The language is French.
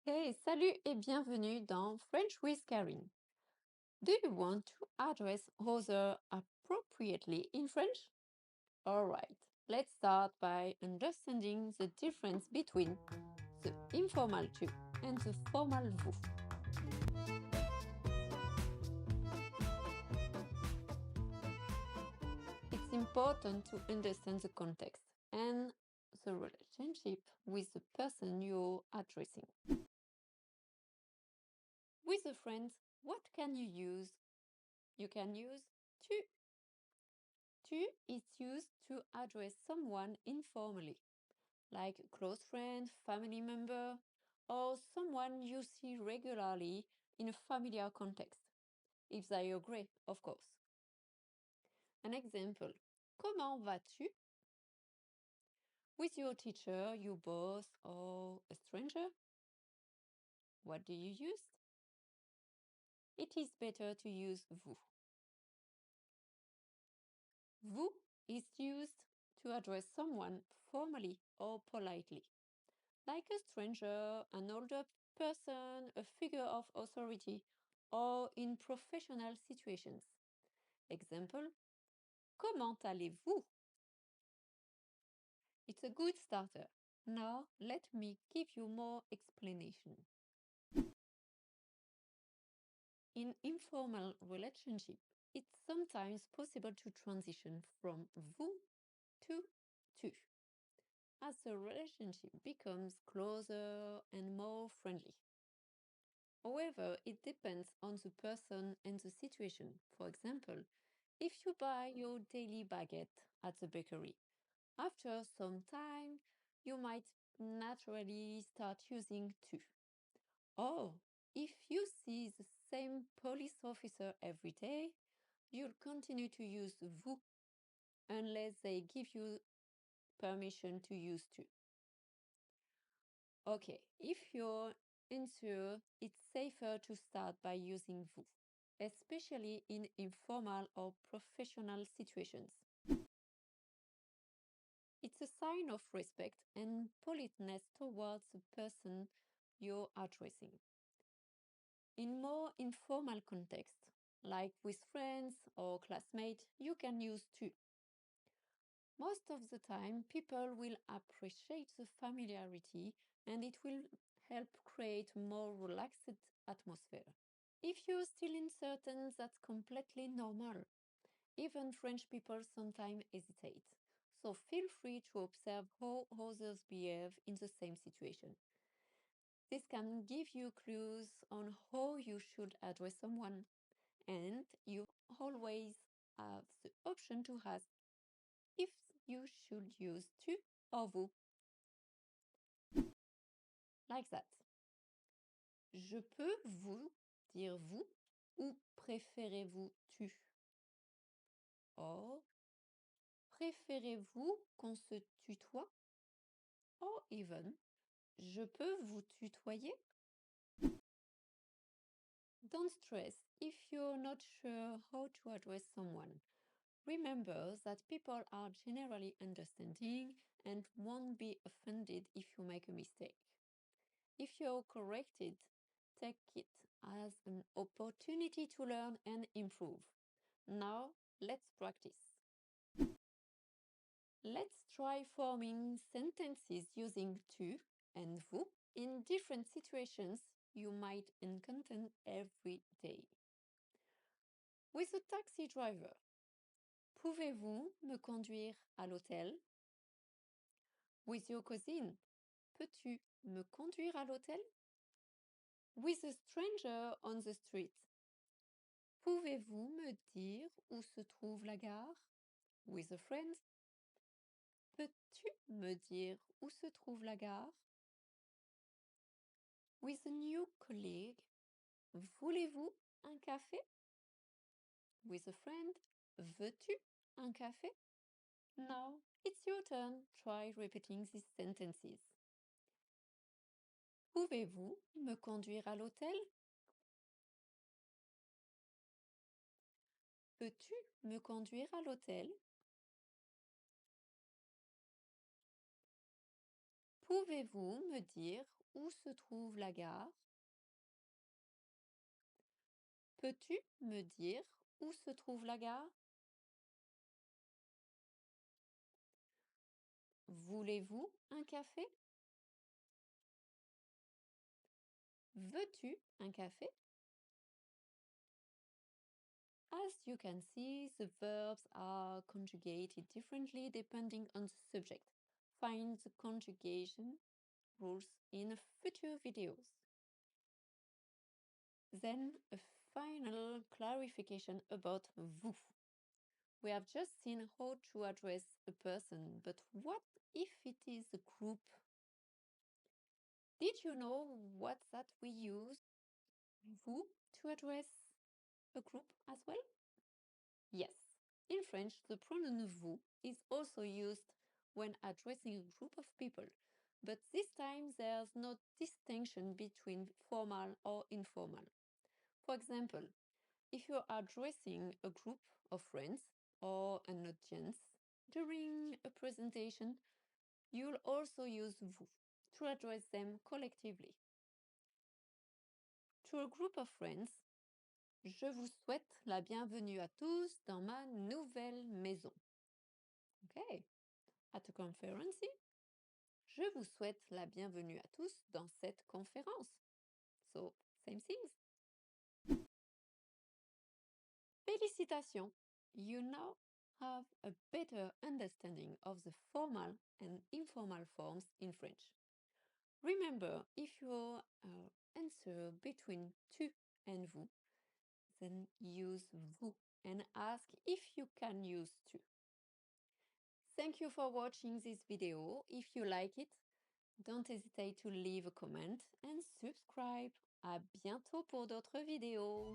Hey, salut et bienvenue dans French with Karine. Do you want to address others appropriately in French? All right, let's start by understanding the difference between the informal tu and the formal vous. It's important to understand the context and the relationship with the person you're addressing. With a friend, what can you use? You can use tu. Tu is used to address someone informally, like a close friend, family member, or someone you see regularly in a familiar context, if they agree, of course. An example, comment vas-tu? With your teacher, your boss, or a stranger? What do you use? It is better to use vous. Vous is used to address someone formally or politely, like a stranger, an older person, a figure of authority, or in professional situations. Example, comment allez-vous? It's a good starter. Now, let me give you more explanation. In informal relationship, it's sometimes possible to transition from vous to tu as the relationship becomes closer and more friendly. However, it depends on the person and the situation. For example, if you buy your daily baguette at the bakery, after some time, you might naturally start using tu. Or if you see the same police officer every day, you'll continue to use vous unless they give you permission to use tu. Okay, if you're unsure, it's safer to start by using vous, especially in informal or professional situations. It's a sign of respect and politeness towards the person you're addressing. In more informal context, like with friends or classmates, you can use tu. Most of the time, people will appreciate the familiarity and it will help create a more relaxed atmosphere. If you're still uncertain, that's completely normal. Even French people sometimes hesitate. So feel free to observe how others behave in the same situation. This can give you clues on how you should address someone, and you always have the option to ask if you should use tu or vous. Like that. Je peux vous dire vous ou préférez-vous tu? Or, préférez-vous qu'on se tutoie? Or even, je peux vous tutoyer? Don't stress if you're not sure how to address someone. Remember that people are generally understanding and won't be offended if you make a mistake. If you're corrected, take it as an opportunity to learn and improve. Now, let's practice. Let's try forming sentences using tu and vous in different situations you might encounter every day. With a taxi driver, pouvez-vous me conduire à l'hôtel? With your cousin, peux-tu me conduire à l'hôtel? With a stranger on the street, pouvez-vous me dire où se trouve la gare? With a friend, peux-tu me dire où se trouve la gare? With a new colleague, voulez-vous un café? With a friend, veux-tu un café? Now it's your turn. Try repeating these sentences. Pouvez-vous me conduire à l'hôtel? Peux-tu me conduire à l'hôtel? Pouvez-vous me dire où se trouve la gare? Peux-tu me dire où se trouve la gare? Voulez-vous un café? Veux-tu un café? As you can see, the verbs are conjugated differently depending on the subject. Find the conjugation rules in future videos. Then a final clarification about vous. We have just seen how to address a person, but what if it is a group? Did you know what that we use vous to address a group as well? Yes. In French, the pronoun vous is also used when addressing a group of people, but this time there's no distinction between formal or informal. For example, if you're addressing a group of friends or an audience during a presentation, you'll also use vous to address them collectively. To a group of friends, je vous souhaite la bienvenue à tous dans ma nouvelle maison. Okay. At a conference, je vous souhaite la bienvenue à tous dans cette conférence. So, same things. Félicitations! You now have a better understanding of the formal and informal forms in French. Remember, if you answer between tu and vous, then use vous and ask if you can use tu. Thank you for watching this video. If you like it, don't hesitate to leave a comment and subscribe. À bientôt pour d'autres vidéos.